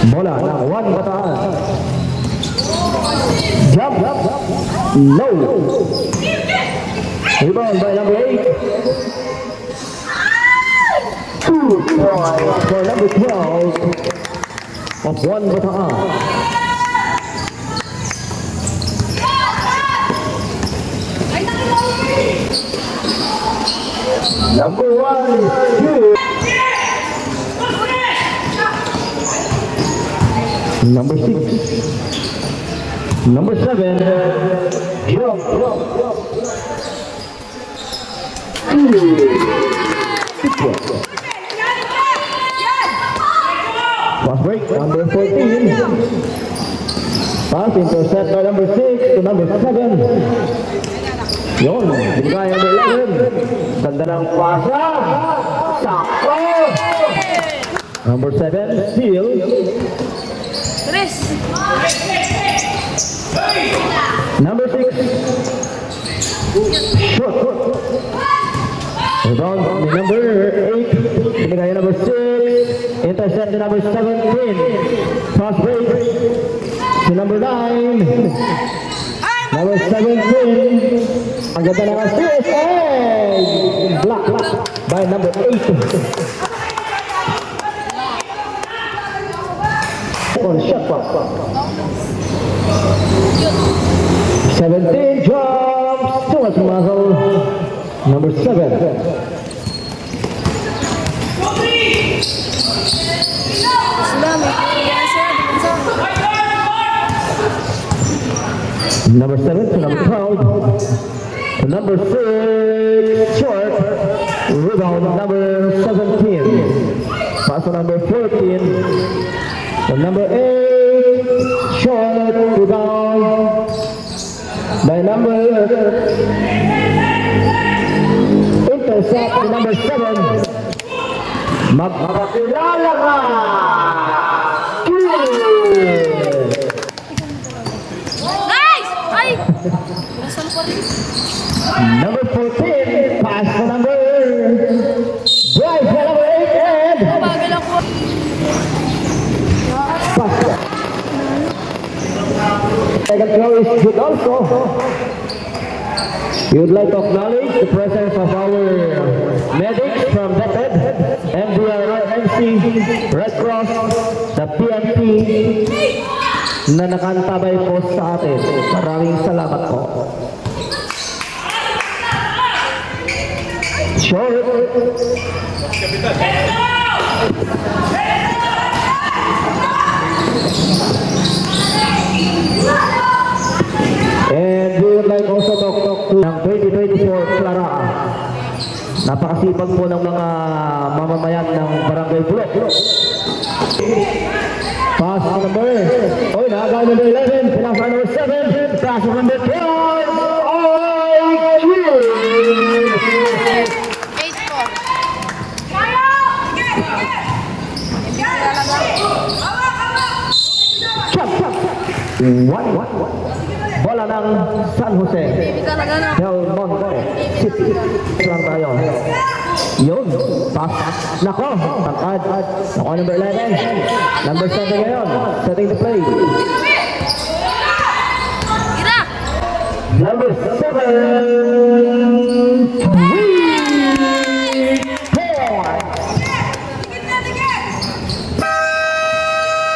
Bola ng 1 Bataan. Jump. No. Rebound by number 8. 2 points for number 12 of 1 Bataan. Number 1, 2. Number 6. Number 7. Jump. Fast break, number 14. Pass intercept by number 6 to number 7. Yun, binigay number 11. Ganda ng pasa. Sakto. Number 7, steal. Chris. Number 6. Short. Rebound ni number 8. Binigay number 6. Intercept ni number 17. Fast break. Si number 9. Number 17. Ang ganda ng assist. Block by number 8. Shot clock. 17 jumps. Too much muscle. Number 7. Number 7 to number 12. To number 6. Short. Rebound number 17. Pass to number 14. To number 8. Short. Rebound by number intercept to number 7. Magpapakilala ka! Nice! Ay! Nasaan ko rin? Number 14. Pass to number drive to number 8 and Bagal ako. pass. Second throw is good also. We would like to acknowledge the presence of our medics from DepEd, MDRRMC, Red Cross, the PNP na nakantabay po sa atin. Maraming salamat po. Short. And we would like also to talk to ng 2024 Clara. Napakasipag po ng mga mamamayan ng Barangay Bulok. Pass number. Oy, nakagawa number 11. Pinasa number 7. Pass number 12. IQ! 8-4. Chop. 1-1. Bola ng San Jose. Del Monte City. Lang tayo. Yun. Pass. Nako. Tangkad. Nako number 11. Number 7 ngayon. Setting the play. Ira! Number 7. 3 points.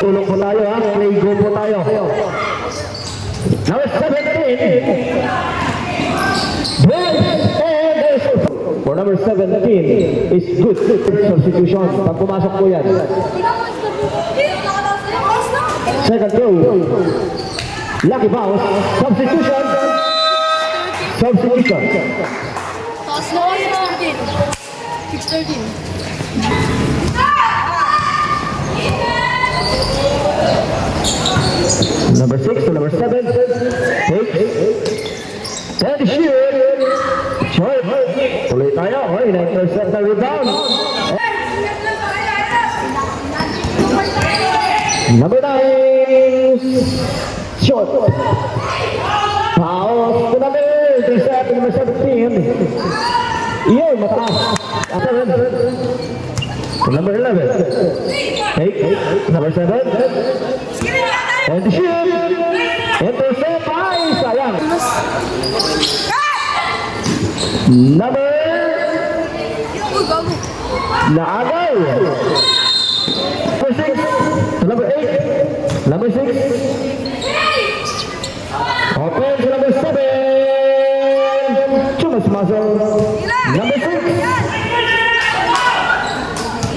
Tulong po tayo ha. Play go po tayo. Number 17. For number 17 is good substitution. Pag pumasok po yan. Second throw. Lucky bounce. Substitution. Taas na 6-13. Number 6 to number 7. Takes. And shoot. Short. Tuloy tayo. Oy, na-intercept na rebound. Number 9. Short. Pause to number. Intercept number 17. Iyon, mataas. Number 11. 8. Number 7. And shoot. Intercept. Ay, sayang. Number Uy, gago. Naagaw. Number 6. To number 8. Number 6. Open to number 7. Chumas muscle. Number 6.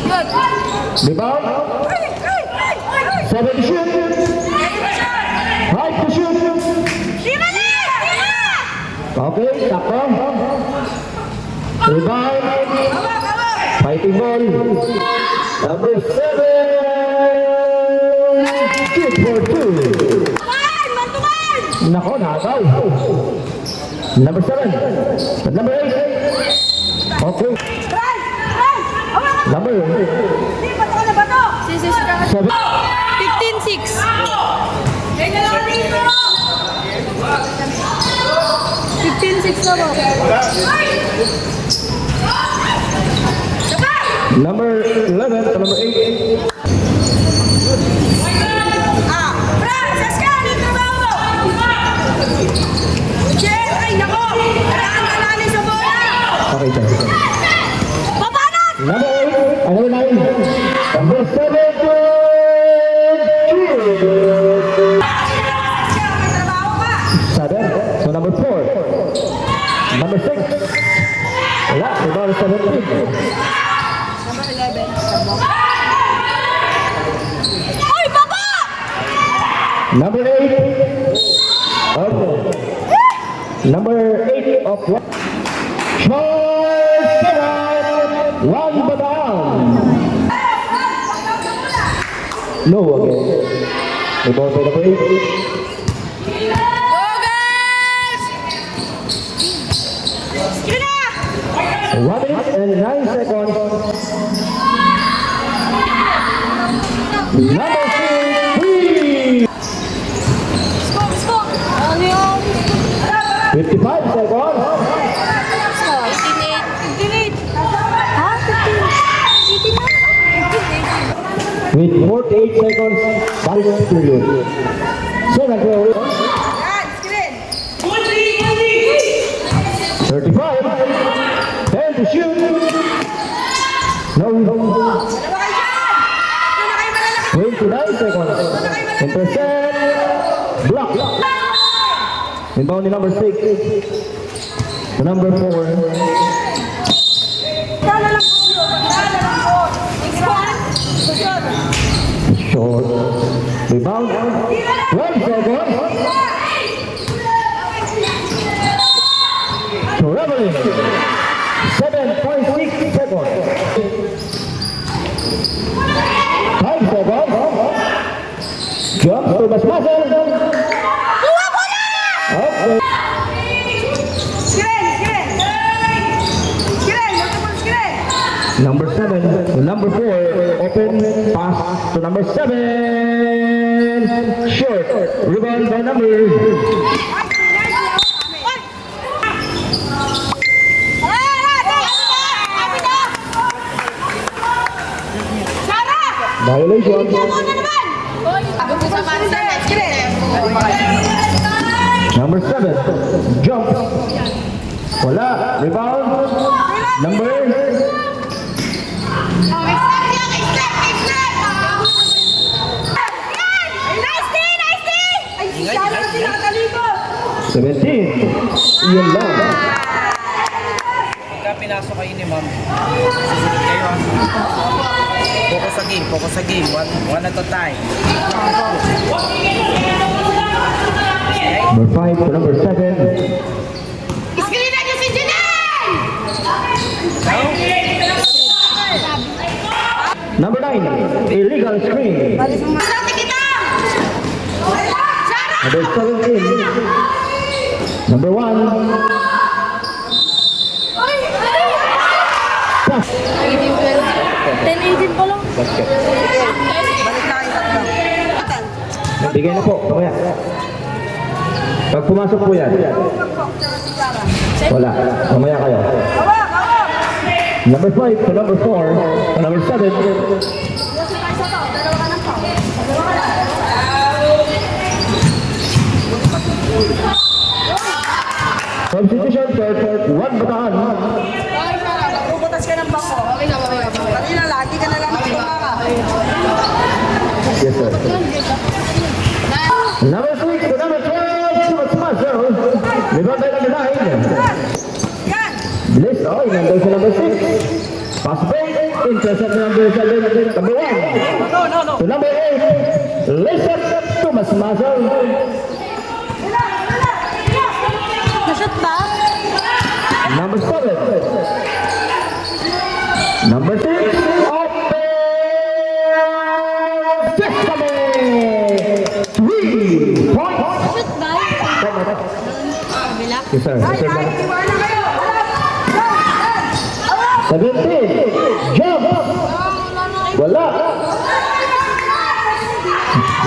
Good. Rebound. 7 to shoot. 5 to shoot. Okay, sakto. Rebound. Fighting ball. Number 7. Shoot for 2. Nako, nakakaw. Number 7. Number 8. Okay. Number Sis, 7. 15-6. 15-6 na ba? Number 11 to number 8. Okay, sir. Number 8. Number 9. Number 7. So number 4. Number 6. Wala. Number 17. Uy, baba! Number 8. Okay. Number 8 of what? Charles Ferran. One down. No again. Rebound by number 8. Go, guys! Sige na! 1 minute and 9 seconds. Number 3. Go! Ano yun? 55 seconds. 18-8. Ha? 15? 18 na? With 48 seconds, final period. So, nag-away. 35. 10 to shoot. No. 29 seconds. Intercept. Block. Inbound ni number 6. To number 4. Short. Rebound. 1 second. To Reveling. 7.6 seconds. 5 seconds. Jumps to Basmasan. Okay. Number 7 to number 4. Open pass to number 7. Short. Rebound by number. Violation. Number 7. Jump. Wala. Rebound. Number. Nice 17. Iyan lang. Pagka pinasok kayo ni ma'am, susunod kayo ha. Focus sa game. One at a time. Number 5 to number 7. Iskrinan niyo si Janelle! Number 9. Illegal screen. Sabi kita! Sarah! Number 17. Number 1. Pass. 10-18 pa lang. Basket. Bigay na po. Mamaya. Pag pumasok po yan. Wala. Mamaya kayo. Number 5 to number 4 to number 7. Substitution for 1 Bataan. Puputas ka ng bako. Kanina, lagi ka na lang tumaka. Yes, sir. Number 6 to number 12. Sumasmaso. Rebound by number 9. Yan! Bliss, oh, nandun sa number 6. Pass break. Intercept to number 7. Number 1. No. To number 8. Listen to Masmaso. Nashoot ba? Number 7. Number 6. Open. Sesame. 3 points. Nashoot ba? Kabila? Yes, sir. Yes, sir. Iwala kayo! 17. Jump. Wala.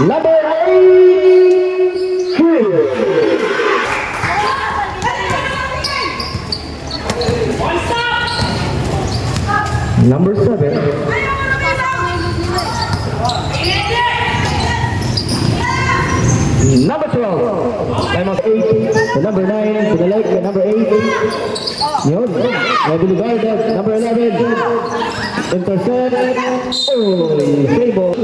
Number 8. Clear. Number 7. Number 12. Time of 8. To number 9. To the left. To number 8. Yun. Heavily guarded. Number 11. Intercept. Oh, stable.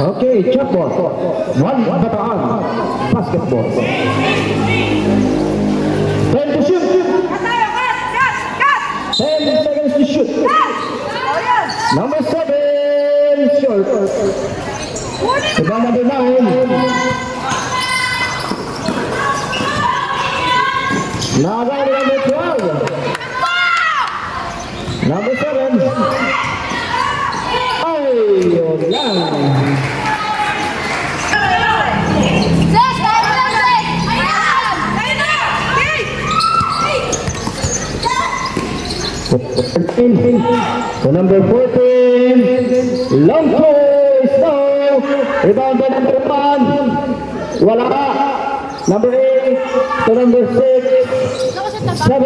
Okay, chop ball. 1 Bataan. Basketball. 10 to shoot. 10 seconds to shoot. Number 7, short. Diba number 9? Nakagay ni number 12. Number 7. Ay, yun lang. Sis! Tayo na, sis! Ayan! So number 14, long choice, no. Rebound by number 1. Wala ka. Number 8 to number 6, Nakashoot na ba? 7.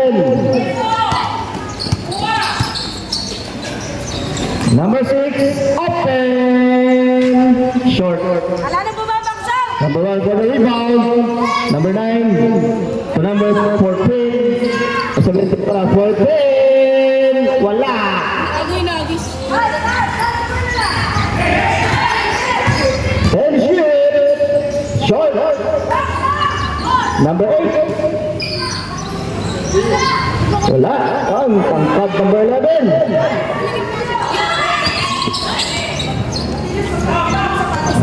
Number 6, open. Short. Ala na bumabagsak! Number 1 for the rebound. Number 9 to number 14. 17 para 14. Wala. Nagis. 10 shoot. Short. Number 8. Wala. Ang pangkad number 11.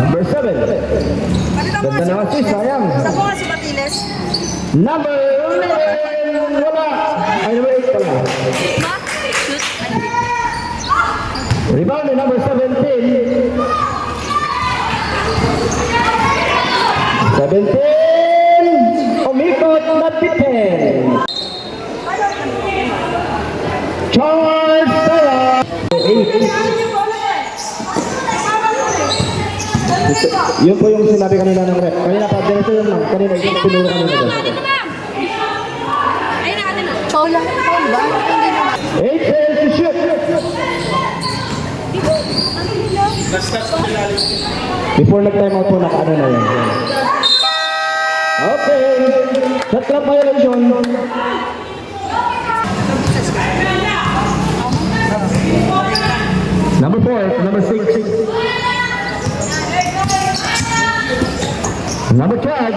Number 7. Ganda na assist, sayang. Sa mo nga si Batiles. Number 11. Wala. Ay, number 8 pala. Ma? Shoot. Rebound ni number 17. 17. Umikot na 10. Charge Sarah. 8. Yun po yung sinabi kanina ng rep. Kanina pa, ganito yun lang. Kanina yung pinuro kanina doon. Ayun na, atin na. Foul lang. Foul ba? Hindi na. 8 seconds to shoot. Before nag-time out po, naka-ano na yun. Okay. Shot clock violation. Number 4, number 6. Number 12.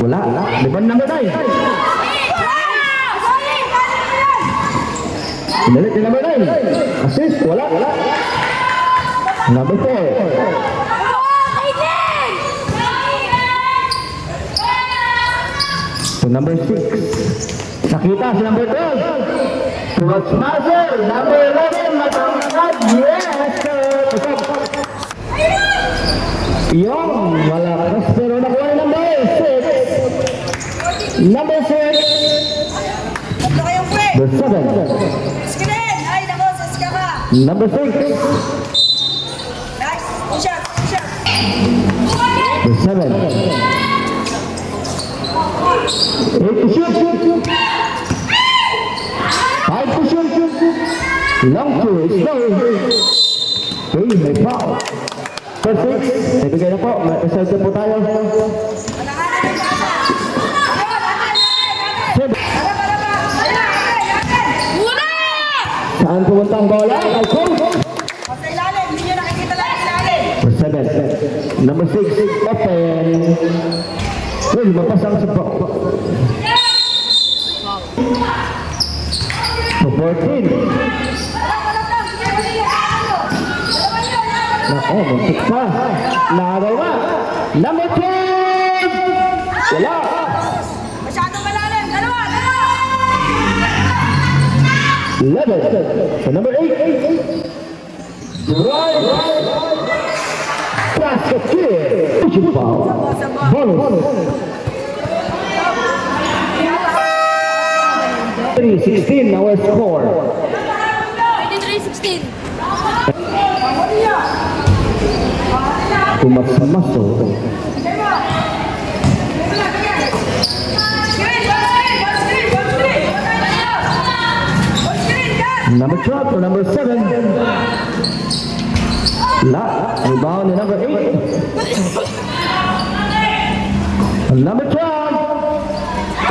Wala. Liban number 9. Balik ni number 9. Assist. Wala. Number 4. So number 6. Nakita si number 12. Towards Master. Number 11. Matangkad. Yes, sir. Yung malakas pero nakuha ni number 6. Number 6. Tatlo kayong pre. Number 7. Skinin! Ay, nako, saska ka. Number 6. Nice. Good shot. Number 7. 8 to shoot. 5 to shoot. Long two is low. Okay, may foul. First six. Ibigay na po. May result po tayo. Saan pumunta ang bola? Ay, goal! Sa ilalim, hindi nyo nakikita lang sa ilalim. Number 7. Number 6, open. Uy, mapasang sa po. So, 14. Nako, muntik pa. Nagawa. Number 12. Wala. Masyadong malalim. Dalawa. 11. So, number 8. Right. Basket kick. Push foul. Bonus. 3-16 now our score. 23-16. Too much muscle. Number 12 for number 7. La. Rebound to number 8. Number 12.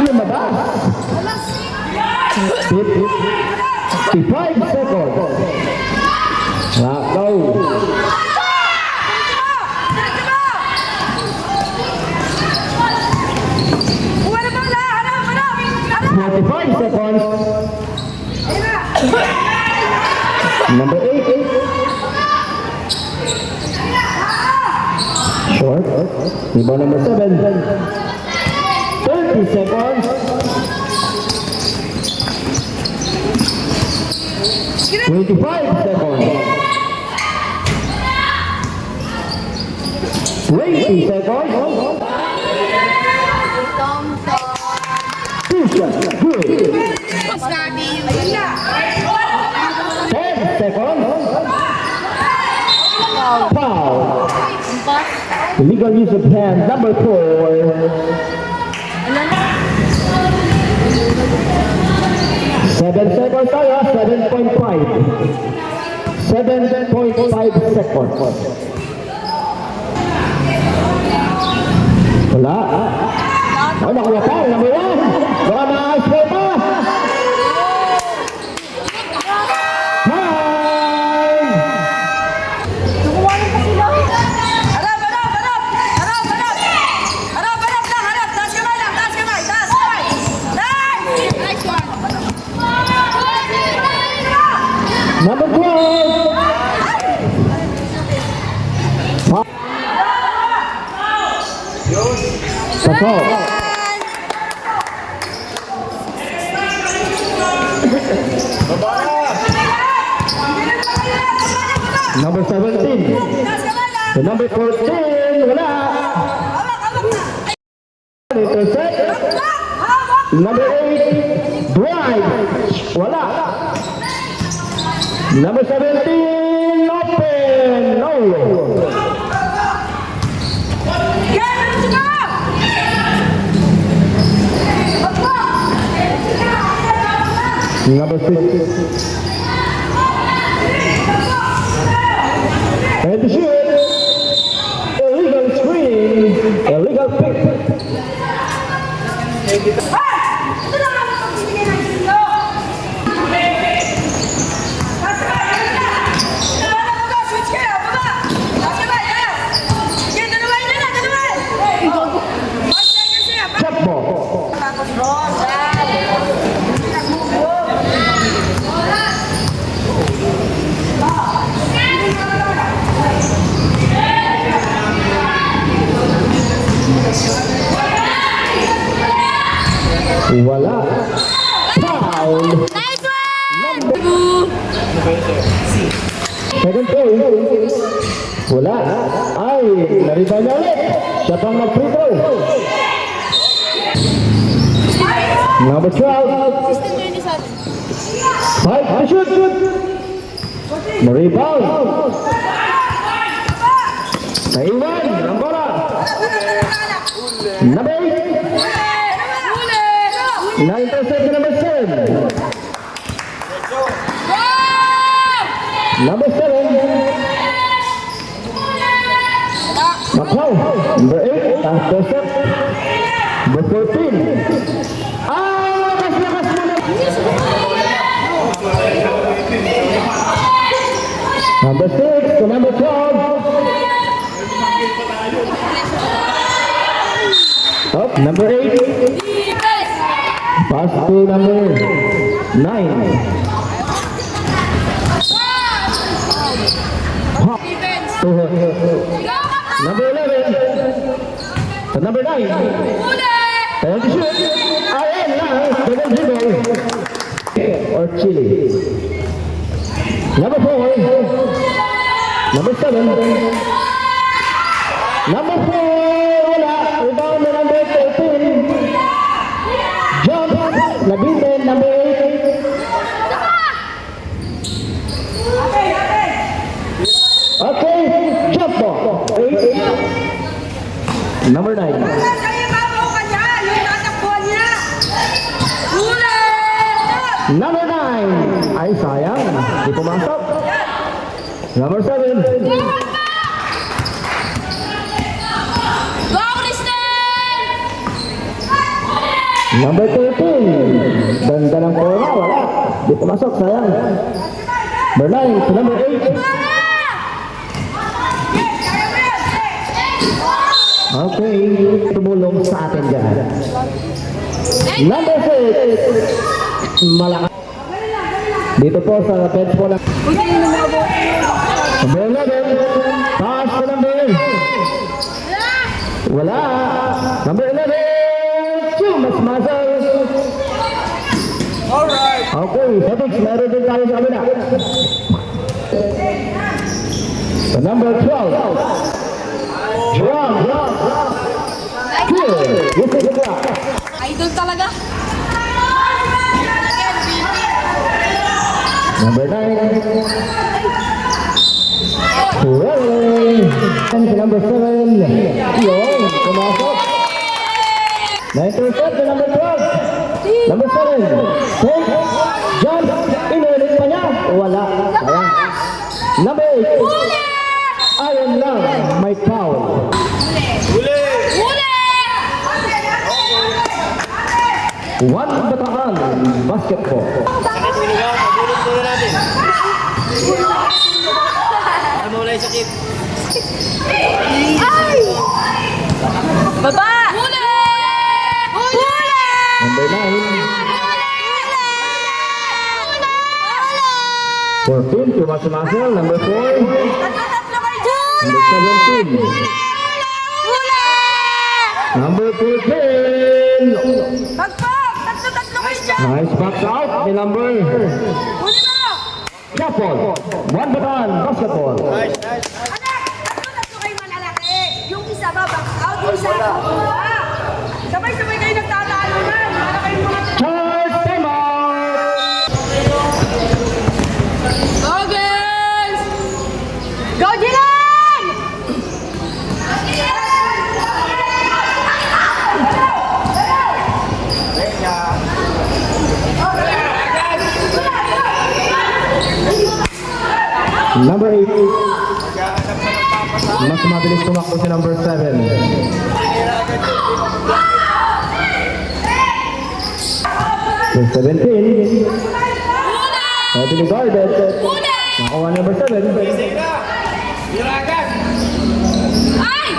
Lumabas. 55 seconds. Go. Buwan na bang harap. 45 seconds. Number 8. Short. Rebound number 7. 30 seconds. 25 seconds. 20 seconds. Two shots. Good. 10 seconds. Foul. Illegal use of hand. Number 4. 7 seconds tayo. 7.5. 7.5 seconds. Wala. Ay, nakuha pa. Number 1. Baka maayos pa pa. Time! Harap. Taas kamay lang. Nice! Number 12. That's all. Number 17. The number 14. Wala. Intercept. Number 8. Drive. Wala. Number 17. Open. No. Number 6. And the shoot. Illegal screen. Illegal pick. Check ball. Wala. Foul. Nice one! Second throw. Wala. Ay, narita niya ulit. Siya pang mag-free throw. Number 12. 5 to shoot. Na-rebound. Naiwan. Ang bola. Number 8. Na-intercept na number 7. Number 7. Macau. Number 8. Intercept. Number 14. Lakas mo na. Number 6 to number 12. Up, number 8. Pass to number 9. Number 11. To number 9. And shoot. Ayan lang. Double dribble. Or Chile. Number 4. Number 7. Number 4. Wala. Rebound na number 13. Jump. Labinten. Number 8. Okay. Jump ball. 8. Number 9. Kaya babaw ka niya. Yung tatakbuhan niya. Ulit! Number 9. Ay, sayang. Di pumasok. Number 7. Number 13. Ganda ng bola. Wala. Di pumasok. Sayang. Number 9 to number 8. Okay. Tumulong sa atin dyan. Number 6. Malakas. Dito po sa bench po lang. Number 11. Pass to number 8. Wala. Number 11. Mas muscles. Alright. Okay, Felix, meron din tayo sa kabila. The number 12. Drum. Good. This is the block. Idol talaga. Number 9. Rolling. And the number 7. Yun, pumasok. Na-intercept the number 12. Number 7. Take. Jump. Inulit pa niya. Wala. Sayang. Number 8. Ayun lang. May foul. One Bataan Basketball. Ano wala yung sakit? Ay! Baba! Huli! Number 9. 14 to Masamasel. Number 4. Number 17. Number 14. Bagpag! Tatlo kayo dyan! Nice box out. The number. Huli mo! Chapel. One Bataan Basketball. Nice. Anak! Tatlo kayo malalaki! Yung isa ba, back out? Yung isa, sabay-sabay kayo nagtatalo na! Para kayong mga... Charge time out. Go, girls! Go, Dylan! Number 8. Mas mabilis tumakbo si number 7. Number 17. Heavily guarded. Nakuha number 7.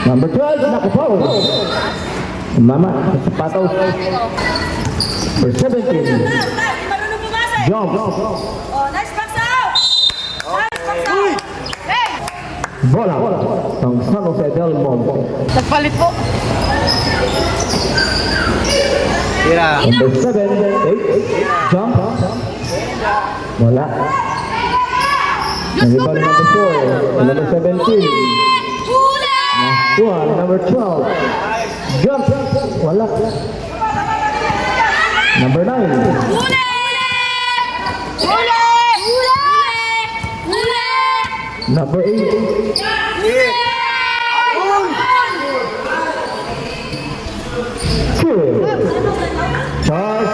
Number 12. Nakuha. Mama, sa sapatos. Number 17. Marunong bumasa eh! Jump. Oh, nice box out! Nice box out! Hey! Bola. Ang San Jose del Monte. Nagpalit po. Tira. Number 7. 8. Jump. Wala. Everybody number 4. Number 17. Huli! Nakuha. Number 12. Jump. Wala. Number 9. Huli! Huli! Huli! Number 8. Two. Charles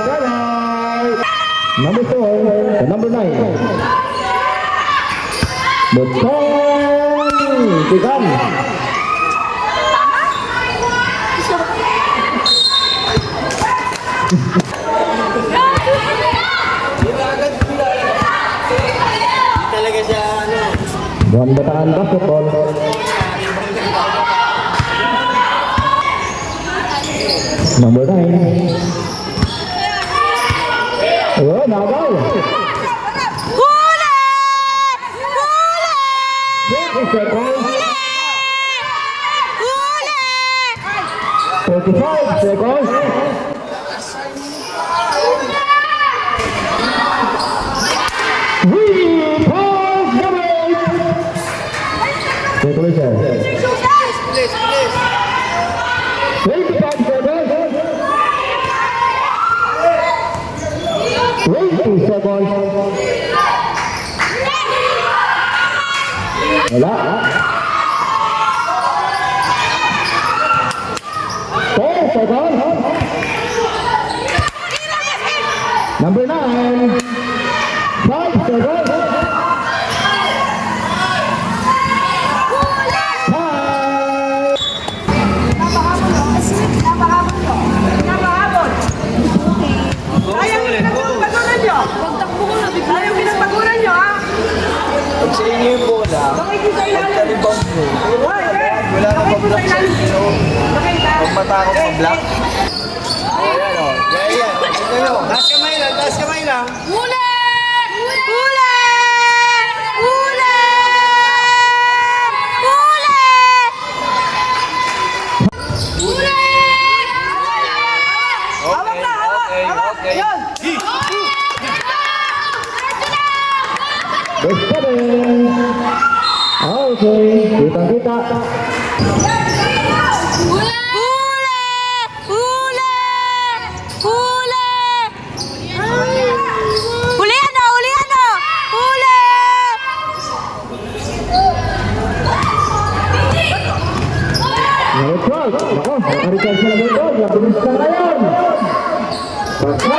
The number 9. Butong Tigan. Talaga siya, ano. Buwan Bataan Basketball. Number 9. Oh, nabaw. Huli! Huli! 20 seconds. Huli! 45 seconds. We pause the break. Tuloy sir. Please, please. 25 seconds. 20 seconds. Wala. 4 seconds. Number 9. 5 seconds. 5. Napahabol. Ayaw pinagpaguran nyo. Ayaw pinagpaguran nyo, ha? Pag sa inyo yung bola, Bakit yung sa ilalim? talibang mo. Hoy, Wala na bakit yung pa-block sa sa ilalim? inyo. Bakit, ha? Huwag matakot pa-block. Ayan o. Yan. Tignan nyo. Taas kamay lang, taas kamay lang. Huli! Huli! Huli! Huli! Hawak na, hawak. Okay, Hawak. okay. Yun. Best seven. Okay, kita-kita. Huli! Huli! Huli! Huli ano? Huli ano? Huli! Number 12. Ako, nakarikal sa number 12. Nabilis ka ngayon. Pasok.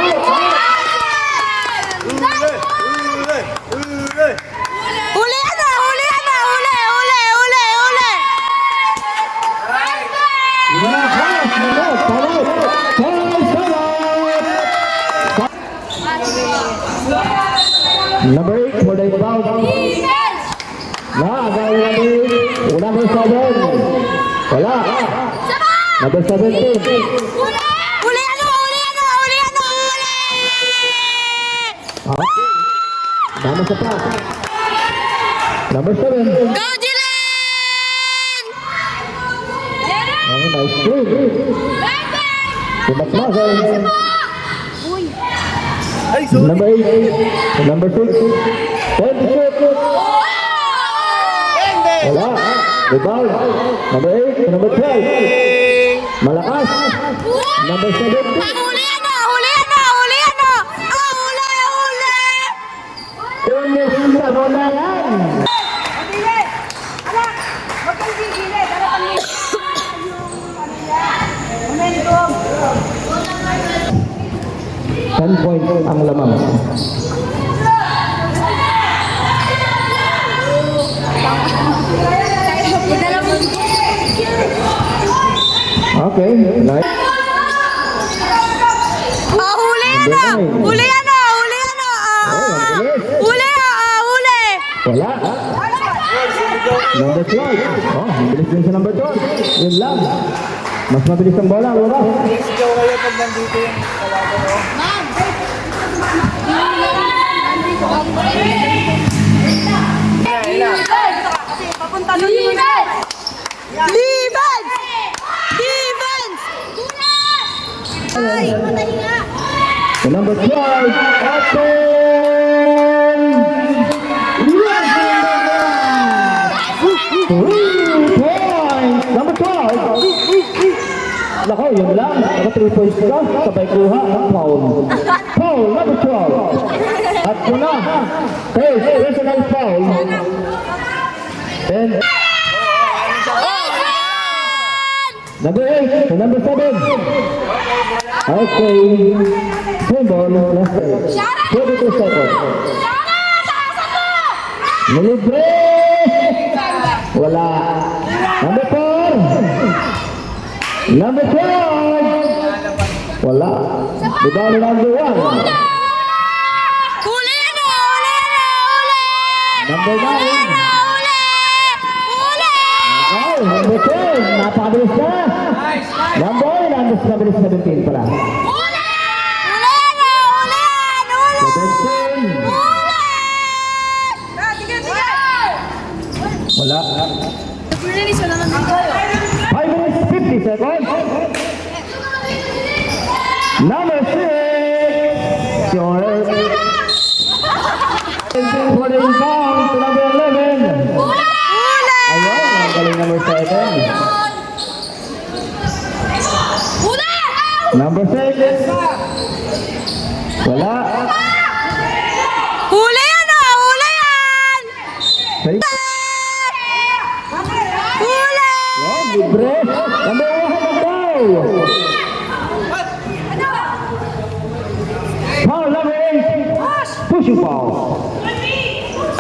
Huli ano? Huli ano? Huli! Huli! Huli! Huli! Lakas, lakas, palit. Number 8 for the foul. Agay number 7. Wala. Number 17. Huli ano? Huli ano? Huli ano? Huli! Okay. Tama sa pa. Number 7. Go, Jiren! Oh, nice screen. Tumaklasan. Ay, sorry. Number 8. Number 6. 26. Wala. Rebound. Number 8. Number 12. Malakas. Number 17. Huli ano? Huli ano? Huli ano? Huli! Huli! Tunis sa bola yan. Pagpili. Anak, huwag kang gigilid. Ano kami? Momentum. 10 points ang lamang. Okay. Nice. Huli ano? Number 9. Huli ano? Huli ano? Oh, ang bilis. Huli! Huli! Wala. Number 12. Oh, mabilis din sa number 12. Yun lang. Mas mabilis ang bola, wala. Sigaw kayo pag nandito yung kalaban o. Kasi papunta doon yung Defense! Defense! Ay! Matay nga! The number 12. Open! Yes! 3 points! Number 12. Lako, yun lang. Naka 3 points ka. Sabay kuha ng foul. Foul, number 12. At yun na. First, personal foul. And Number 8 to number 7. Okay. Full ball, last 22 seconds. Nilibre! Wala. Number 4. Number 12. Wala. Rebound number 1. Huli na! Huli na! Huli! Number 9. Huli! Huli! Oh, number 10. Napakabilis na. Number 17 pala. Huli! Huli na! Huli! Huli! 17. Tingnan, tingnan. Wala. Release na naman dito. 5 minutes 50 seconds. Number 6. Short. For the rebound to number 11. Huli! Ayun, ang galing number 7. Huli! Number 6. Wala. Huli yan ah! Huli yan! Say. Huli! Yan, libre. Number 1 daw. Foul number 8. Push you foul.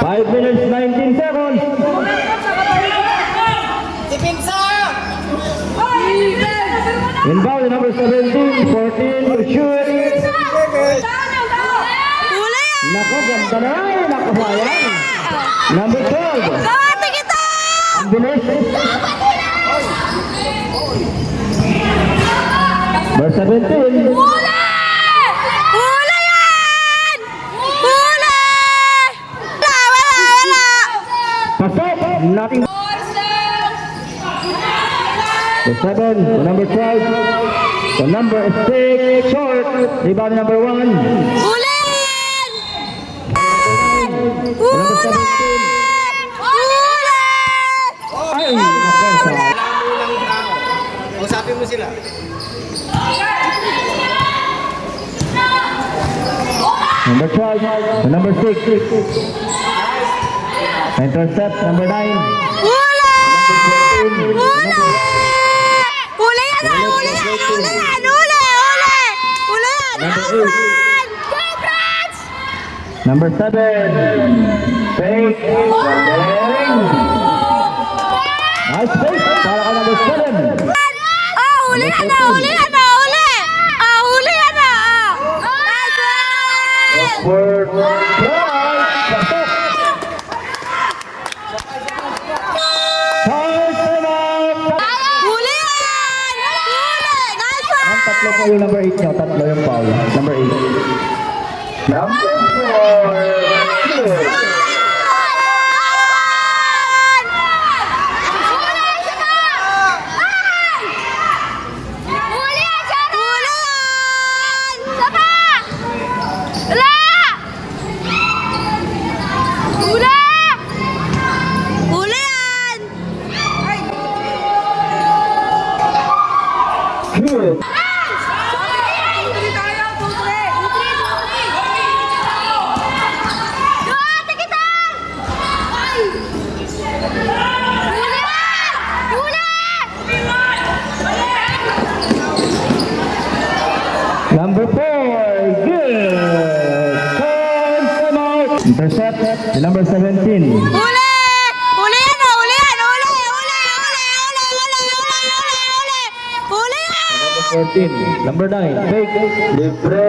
5 minutes 19 seconds. Inbound number 17, 14 to shoot. Huli yan! Nako, ganda na. Nako, sayang. Number 12. Kati kita! Ang bilis. Verse 17. Huli! Huli yan! Huli! Wala! Wala! Pasok. Nothing. The 7 to number 12. The number 6, short. Rebound number 1. Huli yan! The number 17. Huli! Ay, nako, sayang. Usapin mo sila. Number 12, the number 6. Intercept, number 9. Huli! Huli! Huli yan ah! Huli yan! Huli yan! Huli! Huli! Huli yan! Number Nice 8. one! Go, Brats! Number 7. Fake. Galing. Nice fake. Para ka number 7. Ah, huli yan ah! Huli yan ah! Huli! Ah, huli yan ah! Nice one! Upward try. Pasok. First and out. Huli yan! Huli! Nice one! Ang tatlo po yung number 8 nyo. Tatlo yung foul. Number 8. Number 4. Good. Good. Tuloy tayo, tuloy. Number 4. Good. Time out. Intercept. The number 17. Huli! Huli yan ah! Huli yan! Huli! Huli! Huli! Huli! Huli! Huli! Huli! Huli yan! Number 14. Number 9. Fake. Libre.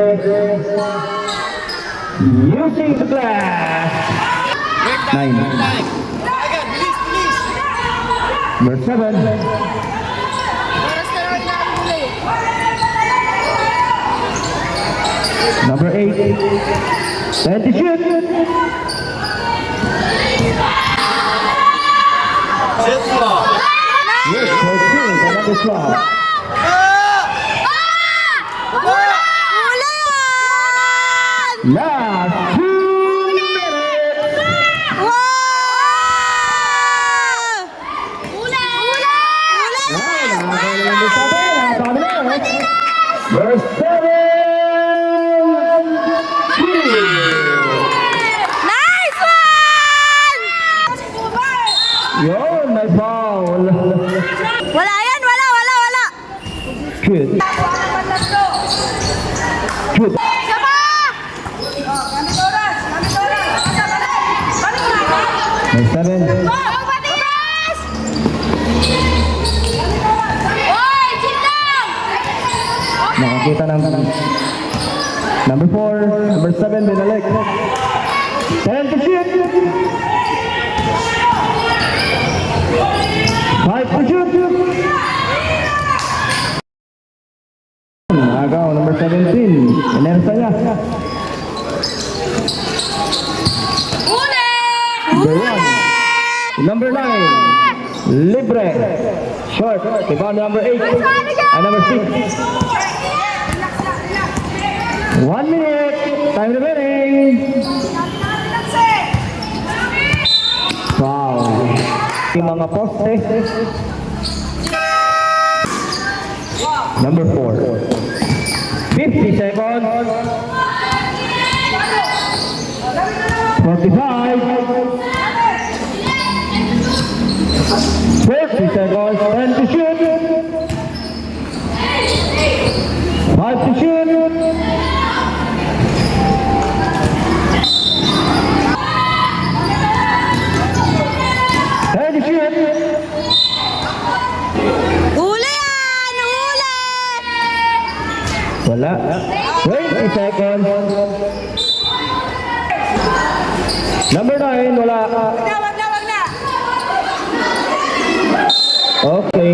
Using the glass. 9. Agad, bilis, bilis. Number 7. Number 8. Time to shoot. Set mo. Yes, 14. Number 12. Huli yan! Last 2 minutes. Wow! Huli! Huli! Ay, nakakala number 7. Nakakabilis. Verse 7. Nice one! Yun, may foul. Wala yan! Wala! Wala! Wala! Shoot. Ako ang panlatlo. Shoot. Sama! Gamit oras. Gamit oras. Balik. Balik na. Number 7. Go! Matigas! Hoy! Sit down! Nakakita ng number 4, number 7, binalik. 10 to shoot. 5 to shoot. Agaw, number 17. Inersa niya. Uli! Number 1. Number 9. Libre. Short. Rebound number 8. And number 6. 1 minute. Time remaining. Relax eh. Wow. Yung mga poste. Number 4. 50 seconds. 45. 30 seconds. 10 to shoot. 5 to shoot. 10 to shoot. Uli yan! Uli! Wala. 20 seconds. Number 9, wala. Wag na, wag na, wag na. Okay.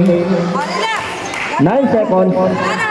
O, relax. 9 seconds. Ano?